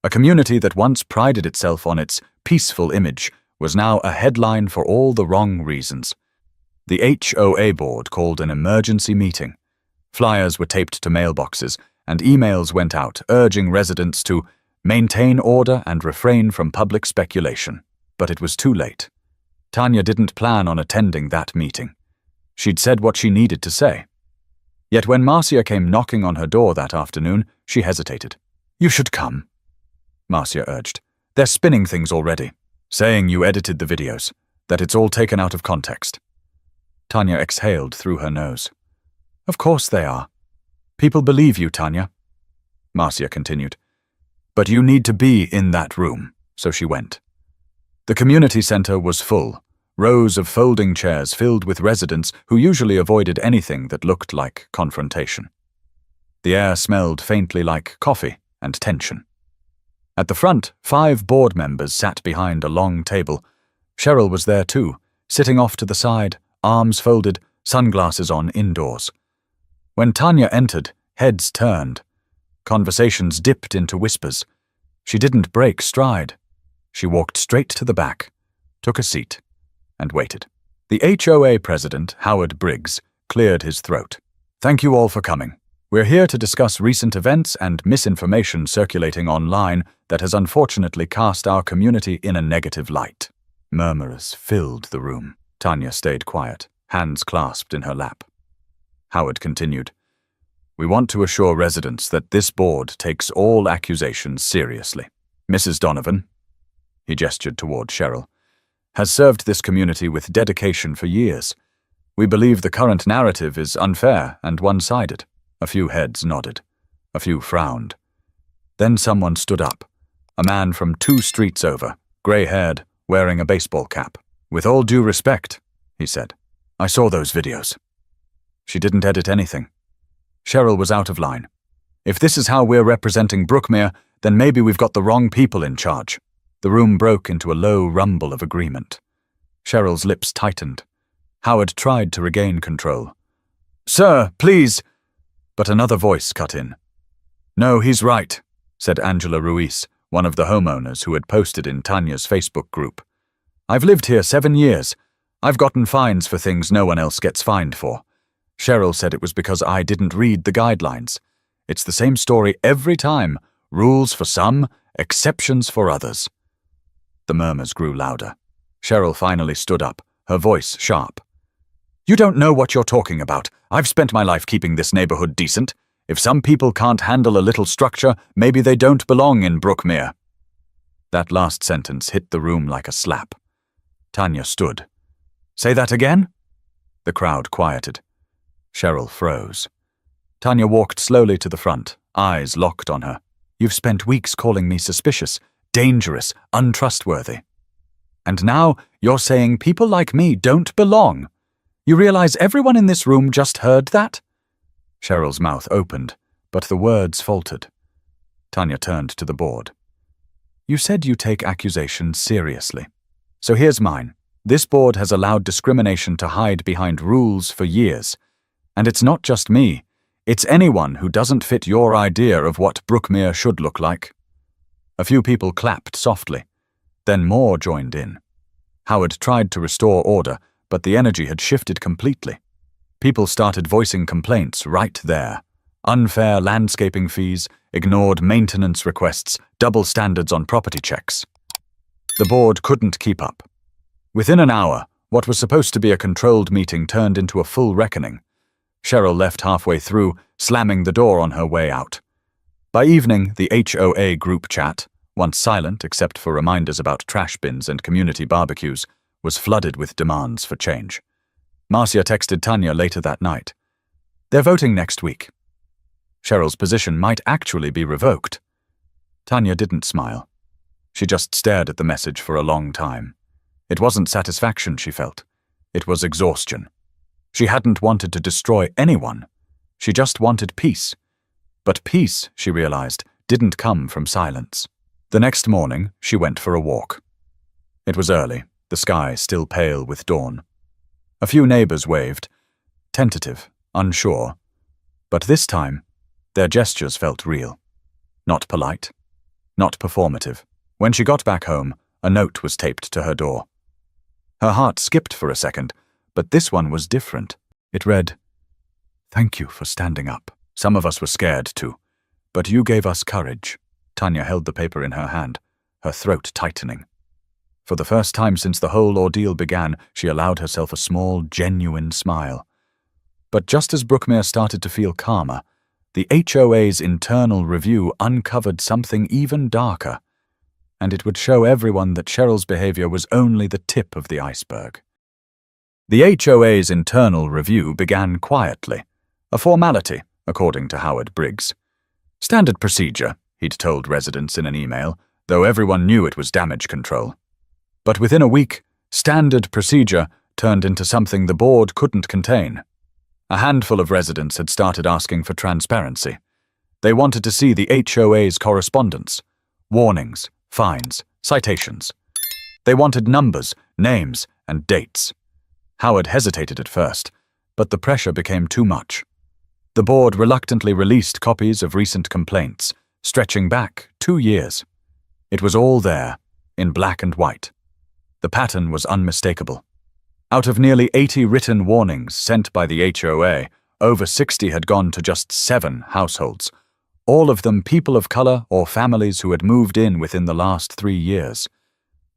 A community that once prided itself on its peaceful image was now a headline for all the wrong reasons. The HOA board called an emergency meeting. Flyers were taped to mailboxes, and emails went out urging residents to maintain order and refrain from public speculation. But it was too late. Tanya didn't plan on attending that meeting. She'd said what she needed to say. Yet when Marcia came knocking on her door that afternoon, she hesitated. "You should come," Marcia urged. "They're spinning things already, saying you edited the videos, that it's all taken out of context." Tanya exhaled through her nose. "Of course they are. People believe you, Tanya," Marcia continued. "But you need to be in that room," so she went. The community center was full, rows of folding chairs filled with residents who usually avoided anything that looked like confrontation. The air smelled faintly like coffee and tension. At the front, 5 board members sat behind a long table. Cheryl was there too, sitting off to the side, arms folded, sunglasses on indoors. When Tanya entered, heads turned. Conversations dipped into whispers. She didn't break stride. She walked straight to the back, took a seat, and waited. The HOA president, Howard Briggs, cleared his throat. "Thank you all for coming. We're here to discuss recent events and misinformation circulating online that has unfortunately cast our community in a negative light." Murmurs filled the room. Tanya stayed quiet, hands clasped in her lap. Howard continued, "We want to assure residents that this board takes all accusations seriously. Mrs. Donovan," he gestured toward Cheryl, "has served this community with dedication for years. We believe the current narrative is unfair and one-sided. A few heads nodded. A few frowned. Then someone stood up. A man from 2 streets over, grey-haired, wearing a baseball cap. "With all due respect," he said, "I saw those videos." She didn't edit anything. Cheryl was out of line. If this is how we're representing Brookmere, then maybe we've got the wrong people in charge. The room broke into a low rumble of agreement. Cheryl's lips tightened. Howard tried to regain control. "Sir, please." But another voice cut in. "No, he's right," said Angela Ruiz, one of the homeowners who had posted in Tanya's Facebook group. "I've lived here 7 years. I've gotten fines for things no one else gets fined for. Cheryl said it was because I didn't read the guidelines. It's the same story every time. Rules for some, exceptions for others." The murmurs grew louder. Cheryl finally stood up, her voice sharp. "You don't know what you're talking about. I've spent my life keeping this neighborhood decent. If some people can't handle a little structure, maybe they don't belong in Brookmere." That last sentence hit the room like a slap. Tanya stood. "Say that again?" The crowd quieted. Cheryl froze. Tanya walked slowly to the front, eyes locked on her. "You've spent weeks calling me suspicious, dangerous, untrustworthy. And now you're saying people like me don't belong. You realize everyone in this room just heard that?" Cheryl's mouth opened, but the words faltered. Tanya turned to the board. "You said you take accusations seriously. So here's mine. This board has allowed discrimination to hide behind rules for years. And it's not just me. It's anyone who doesn't fit your idea of what Brookmere should look like." A few people clapped softly. Then more joined in. Howard tried to restore order, but the energy had shifted completely. People started voicing complaints right there. Unfair landscaping fees, ignored maintenance requests, double standards on property checks. The board couldn't keep up. Within an hour, what was supposed to be a controlled meeting turned into a full reckoning. Cheryl left halfway through, slamming the door on her way out. By evening, the HOA group chat, once silent except for reminders about trash bins and community barbecues, was flooded with demands for change. Marcia texted Tanya later that night. "They're voting next week. Cheryl's position might actually be revoked." Tanya didn't smile. She just stared at the message for a long time. It wasn't satisfaction she felt. It was exhaustion. She hadn't wanted to destroy anyone. She just wanted peace. But peace, she realized, didn't come from silence. The next morning, she went for a walk. It was early, the sky still pale with dawn. A few neighbors waved, tentative, unsure. But this time, their gestures felt real. Not polite, not performative. When she got back home, a note was taped to her door. Her heart skipped for a second, but this one was different. It read, "Thank you for standing up. Some of us were scared too, but you gave us courage." Tanya held the paper in her hand, her throat tightening. For the first time since the whole ordeal began, she allowed herself a small, genuine smile. But just as Brookmere started to feel calmer, the HOA's internal review uncovered something even darker, and it would show everyone that Cheryl's behavior was only the tip of the iceberg. The HOA's internal review began quietly, a formality, according to Howard Briggs. Standard procedure, he'd told residents in an email, though everyone knew it was damage control. But within a week, standard procedure turned into something the board couldn't contain. A handful of residents had started asking for transparency. They wanted to see the HOA's correspondence, warnings, fines, citations. They wanted numbers, names, and dates. Howard hesitated at first, but the pressure became too much. The board reluctantly released copies of recent complaints, stretching back 2 years. It was all there, in black and white. The pattern was unmistakable. Out of nearly 80 written warnings sent by the HOA, over 60 had gone to just 7 households, all of them people of color or families who had moved in within the last 3 years.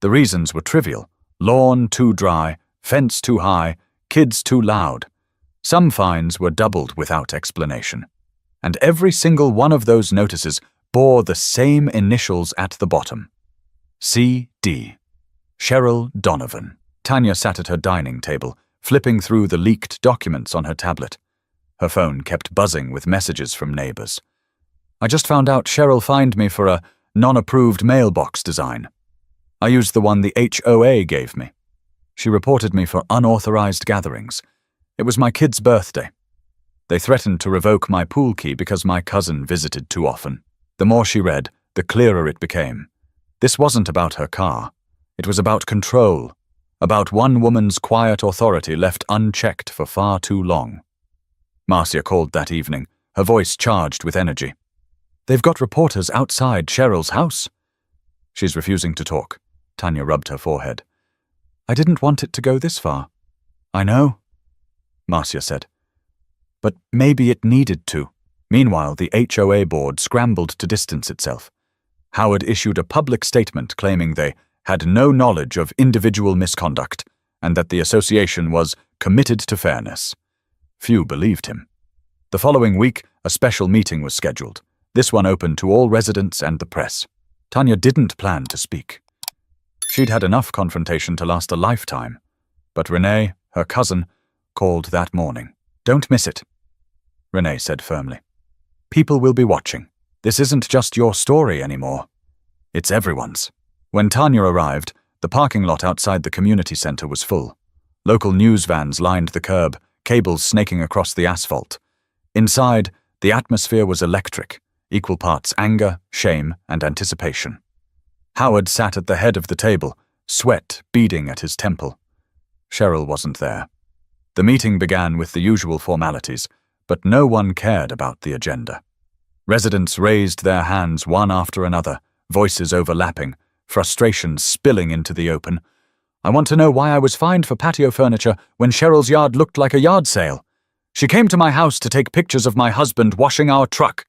The reasons were trivial: lawn too dry, fence too high, kids too loud. Some fines were doubled without explanation. And every single one of those notices bore the same initials at the bottom. C.D. Cheryl Donovan. Tanya sat at her dining table, flipping through the leaked documents on her tablet. Her phone kept buzzing with messages from neighbors. I just found out Cheryl fined me for a non-approved mailbox design. I used the one the HOA gave me. She reported me for unauthorized gatherings. It was my kid's birthday. They threatened to revoke my pool key because my cousin visited too often. The more she read, the clearer it became. This wasn't about her car. It was about control, about one woman's quiet authority left unchecked for far too long. Marcia called that evening, her voice charged with energy. They've got reporters outside Cheryl's house. She's refusing to talk. Tanya rubbed her forehead. I didn't want it to go this far. I know, Marcia said. But maybe it needed to. Meanwhile, the HOA board scrambled to distance itself. Howard issued a public statement claiming they had no knowledge of individual misconduct and that the association was committed to fairness. Few believed him. The following week, a special meeting was scheduled. This one open to all residents and the press. Tanya didn't plan to speak. She'd had enough confrontation to last a lifetime. But Renee, her cousin, called that morning. Don't miss it, Renee said firmly. People will be watching. This isn't just your story anymore. It's everyone's. When Tanya arrived, the parking lot outside the community center was full. Local news vans lined the curb, cables snaking across the asphalt. Inside, the atmosphere was electric, equal parts anger, shame, and anticipation. Howard sat at the head of the table, sweat beading at his temple. Cheryl wasn't there. The meeting began with the usual formalities, but no one cared about the agenda. Residents raised their hands one after another, voices overlapping, frustration spilling into the open. I want to know why I was fined for patio furniture when Cheryl's yard looked like a yard sale. She came to my house to take pictures of my husband washing our truck.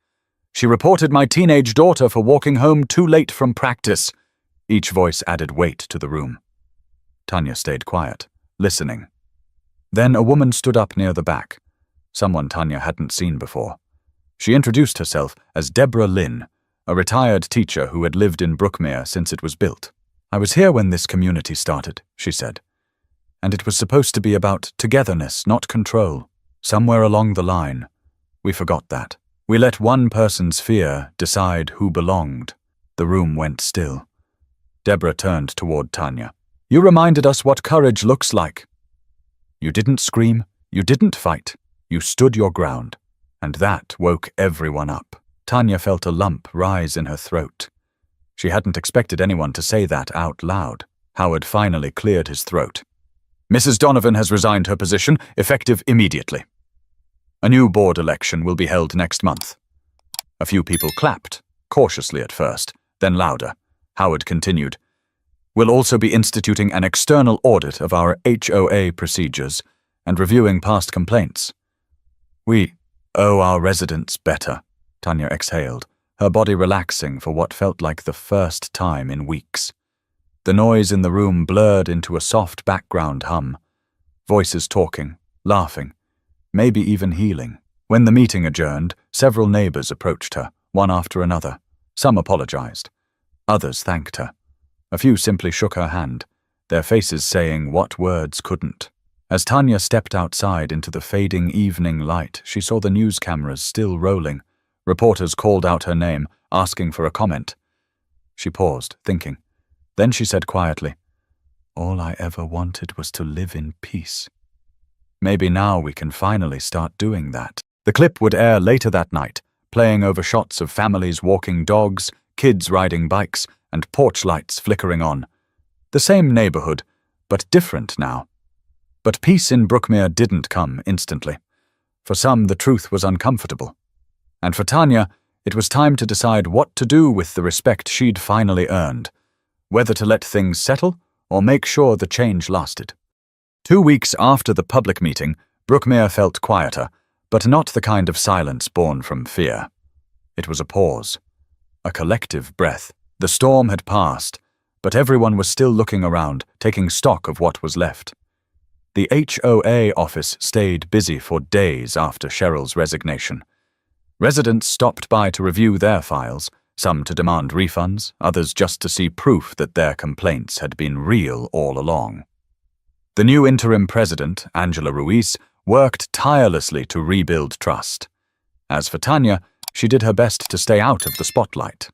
She reported my teenage daughter for walking home too late from practice. Each voice added weight to the room. Tanya stayed quiet, listening. Then a woman stood up near the back, someone Tanya hadn't seen before. She introduced herself as Deborah Lynn, a retired teacher who had lived in Brookmere since it was built. I was here when this community started, she said. And it was supposed to be about togetherness, not control. Somewhere along the line, we forgot that. We let one person's fear decide who belonged. The room went still. Deborah turned toward Tanya. You reminded us what courage looks like. You didn't scream, you didn't fight, you stood your ground. And that woke everyone up. Tanya felt a lump rise in her throat. She hadn't expected anyone to say that out loud. Howard finally cleared his throat. Mrs. Donovan has resigned her position, effective immediately. A new board election will be held next month. A few people clapped, cautiously at first, then louder. Howard continued. We'll also be instituting an external audit of our HOA procedures and reviewing past complaints. We owe our residents better, Tanya exhaled, her body relaxing for what felt like the first time in weeks. The noise in the room blurred into a soft background hum. Voices talking, laughing, maybe even healing. When the meeting adjourned, several neighbors approached her, one after another. Some apologized. Others thanked her. A few simply shook her hand, their faces saying what words couldn't. As Tanya stepped outside into the fading evening light, she saw the news cameras still rolling. Reporters called out her name, asking for a comment. She paused, thinking. Then she said quietly, All I ever wanted was to live in peace. Maybe now we can finally start doing that. The clip would air later that night, playing over shots of families walking dogs, kids riding bikes, and porch lights flickering on. The same neighborhood, but different now. But peace in Brookmere didn't come instantly. For some, the truth was uncomfortable. And for Tanya, it was time to decide what to do with the respect she'd finally earned, whether to let things settle or make sure the change lasted. 2 weeks after the public meeting, Brookmere felt quieter, but not the kind of silence born from fear. It was a pause, a collective breath. The storm had passed, but everyone was still looking around, taking stock of what was left. The HOA office stayed busy for days after Cheryl's resignation. Residents stopped by to review their files, some to demand refunds, others just to see proof that their complaints had been real all along. The new interim president, Angela Ruiz, worked tirelessly to rebuild trust. As for Tanya, she did her best to stay out of the spotlight.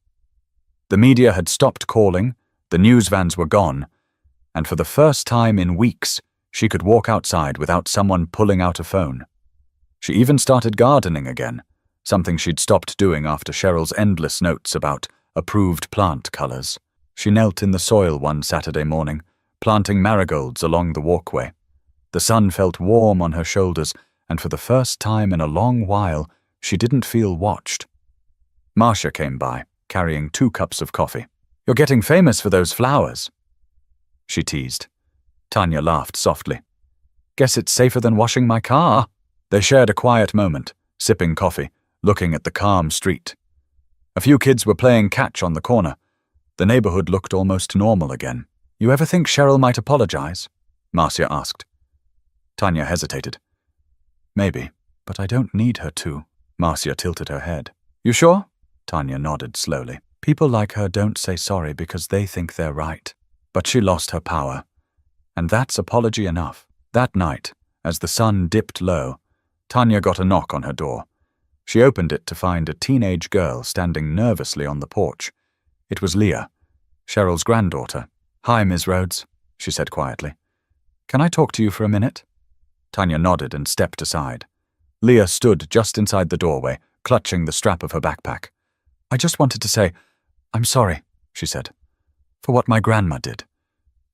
The media had stopped calling, the news vans were gone, and for the first time in weeks, she could walk outside without someone pulling out a phone. She even started gardening again, something she'd stopped doing after Cheryl's endless notes about approved plant colors. She knelt in the soil one Saturday morning, planting marigolds along the walkway. The sun felt warm on her shoulders, and for the first time in a long while, she didn't feel watched. Marcia came by, carrying 2 cups of coffee. "You're getting famous for those flowers," she teased. Tanya laughed softly. "Guess it's safer than washing my car." They shared a quiet moment, sipping coffee, looking at the calm street. A few kids were playing catch on the corner. The neighborhood looked almost normal again. "You ever think Cheryl might apologize?" Marcia asked. Tanya hesitated. "Maybe, but I don't need her to." Marcia tilted her head. "You sure?" Tanya nodded slowly. "People like her don't say sorry because they think they're right." But she lost her power. And that's apology enough. That night, as the sun dipped low, Tanya got a knock on her door. She opened it to find a teenage girl standing nervously on the porch. It was Leah, Cheryl's granddaughter. "Hi, Ms. Rhodes," she said quietly. "Can I talk to you for a minute?" Tanya nodded and stepped aside. Leah stood just inside the doorway, clutching the strap of her backpack. "I just wanted to say, I'm sorry," she said, "for what my grandma did.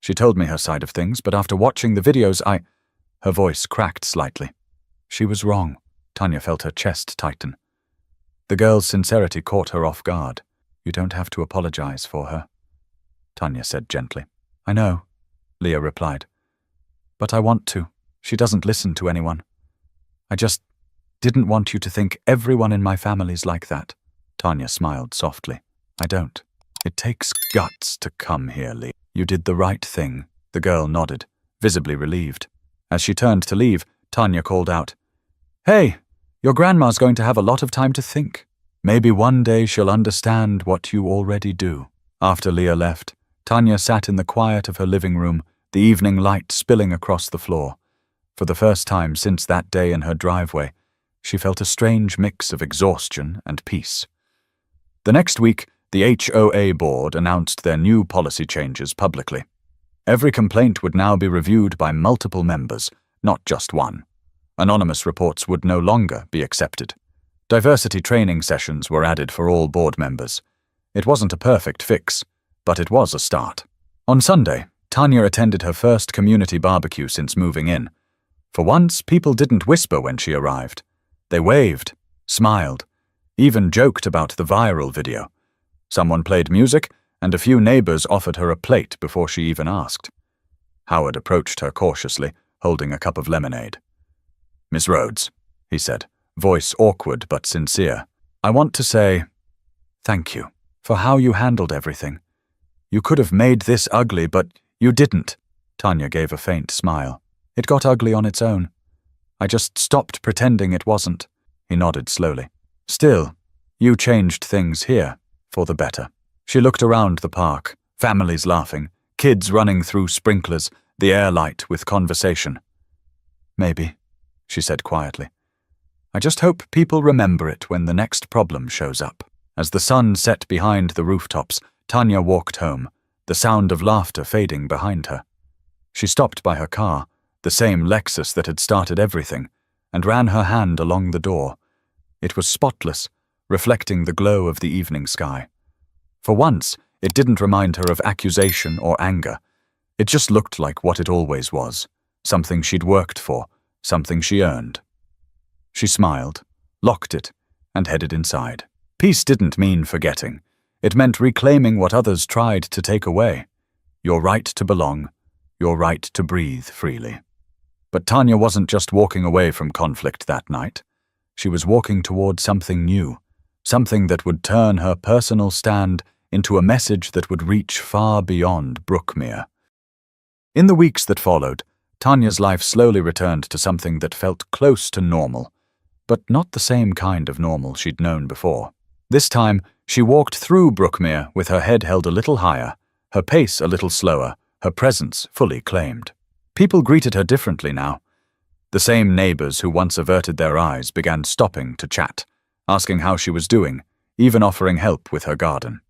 She told me her side of things, but after watching the videos, Her voice cracked slightly. She was wrong. Tanya felt her chest tighten. The girl's sincerity caught her off guard. "You don't have to apologize for her," Tanya said gently. "I know," Leah replied. "But I want to. She doesn't listen to anyone. I just didn't want you to think everyone in my family's like that." Tanya smiled softly. "I don't. It takes guts to come here, Leah. You did the right thing." The girl nodded, visibly relieved. As she turned to leave, Tanya called out, "Hey, your grandma's going to have a lot of time to think. Maybe one day she'll understand what you already do." After Leah left, Tanya sat in the quiet of her living room, the evening light spilling across the floor. For the first time since that day in her driveway, she felt a strange mix of exhaustion and peace. The next week, the HOA board announced their new policy changes publicly. Every complaint would now be reviewed by multiple members, not just one. Anonymous reports would no longer be accepted. Diversity training sessions were added for all board members. It wasn't a perfect fix, but it was a start. On Sunday, Tanya attended her first community barbecue since moving in. For once, people didn't whisper when she arrived. They waved, smiled, even joked about the viral video. Someone played music, and a few neighbors offered her a plate before she even asked. Howard approached her cautiously, holding a cup of lemonade. "Miss Rhodes," he said, voice awkward but sincere, "I want to say thank you for how you handled everything. You could have made this ugly, but you didn't." Tanya gave a faint smile. "It got ugly on its own. I just stopped pretending it wasn't." He nodded slowly. "Still, you changed things here for the better." She looked around the park, families laughing, kids running through sprinklers, the air light with conversation. "Maybe," she said quietly. "I just hope people remember it when the next problem shows up." As the sun set behind the rooftops, Tanya walked home, the sound of laughter fading behind her. She stopped by her car, the same Lexus that had started everything, and ran her hand along the door. It was spotless, reflecting the glow of the evening sky. For once, it didn't remind her of accusation or anger. It just looked like what it always was, something she'd worked for, something she earned. She smiled, locked it, and headed inside. Peace didn't mean forgetting. It meant reclaiming what others tried to take away. Your right to belong, your right to breathe freely. But Tanya wasn't just walking away from conflict that night. She was walking toward something new, something that would turn her personal stand into a message that would reach far beyond Brookmere. In the weeks that followed, Tanya's life slowly returned to something that felt close to normal, but not the same kind of normal she'd known before. This time, she walked through Brookmere with her head held a little higher, her pace a little slower, her presence fully claimed. People greeted her differently now. The same neighbors who once averted their eyes began stopping to chat, asking how she was doing, even offering help with her garden.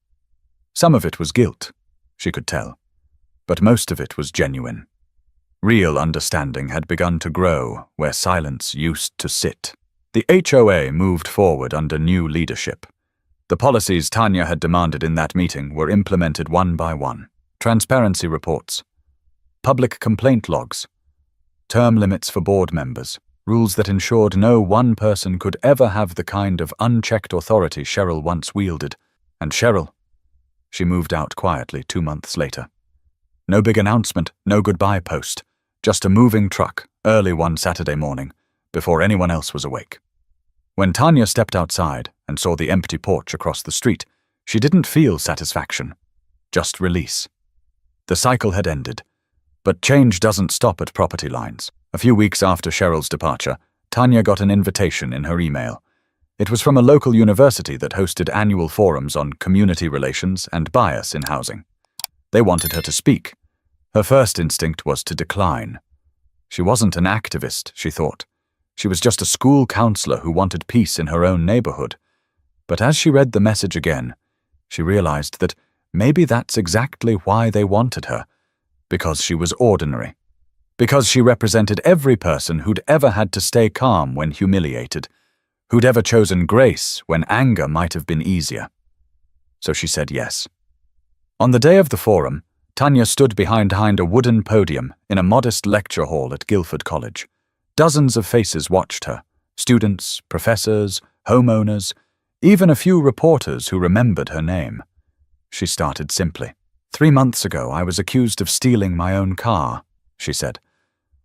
Some of it was guilt, she could tell, but most of it was genuine. Real understanding had begun to grow where silence used to sit. The HOA moved forward under new leadership. The policies Tanya had demanded in that meeting were implemented one by one. Transparency reports, public complaint logs, term limits for board members, rules that ensured no one person could ever have the kind of unchecked authority Cheryl once wielded. And Cheryl, she moved out quietly 2 months later. No big announcement, no goodbye post, just a moving truck early one Saturday morning, before anyone else was awake. When Tanya stepped outside and saw the empty porch across the street, she didn't feel satisfaction, just release. The cycle had ended, but change doesn't stop at property lines. A few weeks after Cheryl's departure, Tanya got an invitation in her email. It was from a local university that hosted annual forums on community relations and bias in housing. They wanted her to speak. Her first instinct was to decline. She wasn't an activist, she thought. She was just a school counselor who wanted peace in her own neighborhood. But as she read the message again, she realized that maybe that's exactly why they wanted her. Because she was ordinary. Because she represented every person who'd ever had to stay calm when humiliated, who'd ever chosen grace when anger might have been easier. So she said yes. On the day of the forum, Tanya stood behind a wooden podium in a modest lecture hall at Guildford College. Dozens of faces watched her, students, professors, homeowners, even a few reporters who remembered her name. She started simply. 3 months ago, I was accused of stealing my own car, she said.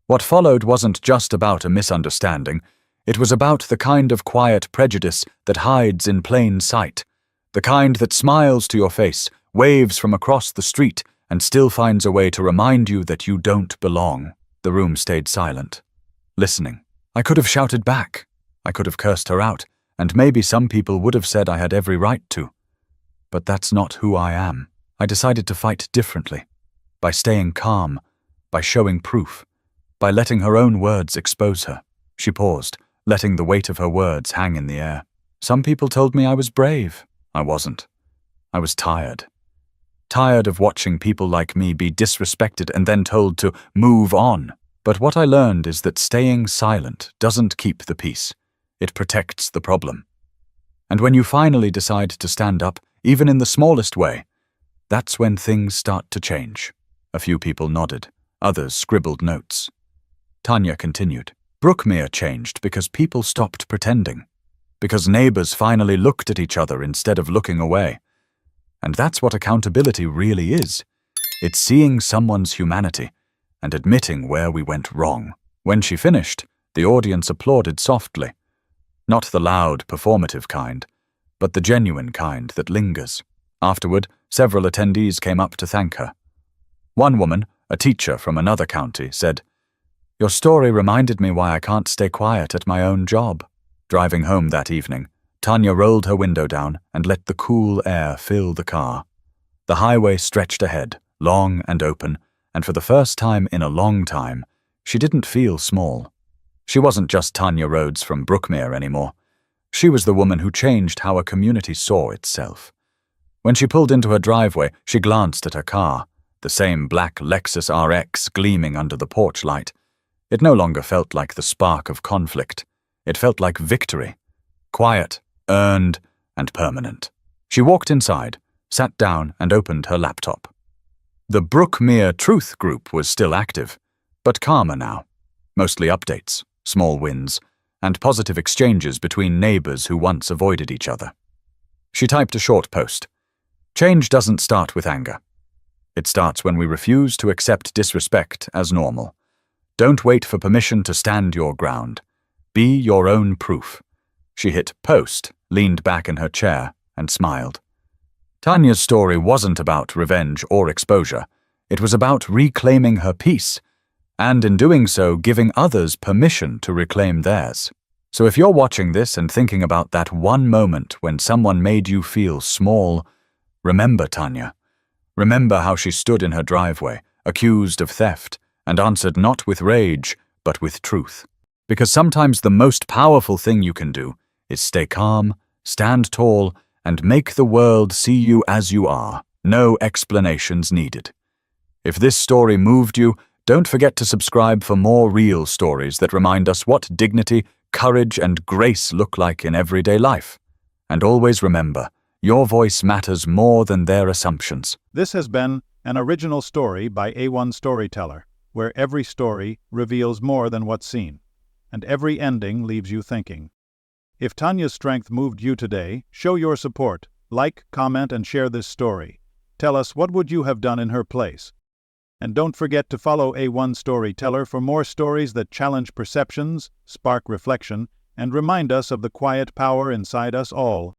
What followed wasn't just about a misunderstanding. It was about the kind of quiet prejudice that hides in plain sight, the kind that smiles to your face, waves from across the street, and still finds a way to remind you that you don't belong. The room stayed silent, listening. I could have shouted back. I could have cursed her out, and maybe some people would have said I had every right to. But that's not who I am. I decided to fight differently, by staying calm, by showing proof, by letting her own words expose her. She paused, letting the weight of her words hang in the air. Some people told me I was brave. I wasn't. I was tired. Tired of watching people like me be disrespected and then told to move on. But what I learned is that staying silent doesn't keep the peace. It protects the problem. And when you finally decide to stand up, even in the smallest way, that's when things start to change. A few people nodded. Others scribbled notes. Tanya continued. Brookmere changed because people stopped pretending. Because neighbors finally looked at each other instead of looking away. And that's what accountability really is. It's seeing someone's humanity and admitting where we went wrong. When she finished, the audience applauded softly. Not the loud, performative kind, but the genuine kind that lingers. Afterward, several attendees came up to thank her. One woman, a teacher from another county, said, "Your story reminded me why I can't stay quiet at my own job." Driving home that evening, Tanya rolled her window down and let the cool air fill the car. The highway stretched ahead, long and open, and for the first time in a long time, she didn't feel small. She wasn't just Tanya Rhodes from Brookmere anymore. She was the woman who changed how a community saw itself. When she pulled into her driveway, she glanced at her car, the same black Lexus RX gleaming under the porch light. It no longer felt like the spark of conflict. It felt like victory. Quiet, earned, and permanent. She walked inside, sat down, and opened her laptop. The Brookmere Truth Group was still active, but calmer now. Mostly updates, small wins, and positive exchanges between neighbors who once avoided each other. She typed a short post. Change doesn't start with anger. It starts when we refuse to accept disrespect as normal. Don't wait for permission to stand your ground. Be your own proof. She hit post, leaned back in her chair, and smiled. Tanya's story wasn't about revenge or exposure. It was about reclaiming her peace, and in doing so, giving others permission to reclaim theirs. So if you're watching this and thinking about that one moment when someone made you feel small, remember Tanya. Remember how she stood in her driveway, accused of theft, and answered not with rage, but with truth. Because sometimes the most powerful thing you can do is stay calm, stand tall, and make the world see you as you are. No explanations needed. If this story moved you, don't forget to subscribe for more real stories that remind us what dignity, courage, and grace look like in everyday life. And always remember, your voice matters more than their assumptions. This has been an original story by A1 Storyteller, where every story reveals more than what's seen, and every ending leaves you thinking. If Tanya's strength moved you today, show your support. Like, comment, and share this story. Tell us, what would you have done in her place? And don't forget to follow A1 Storyteller for more stories that challenge perceptions, spark reflection, and remind us of the quiet power inside us all.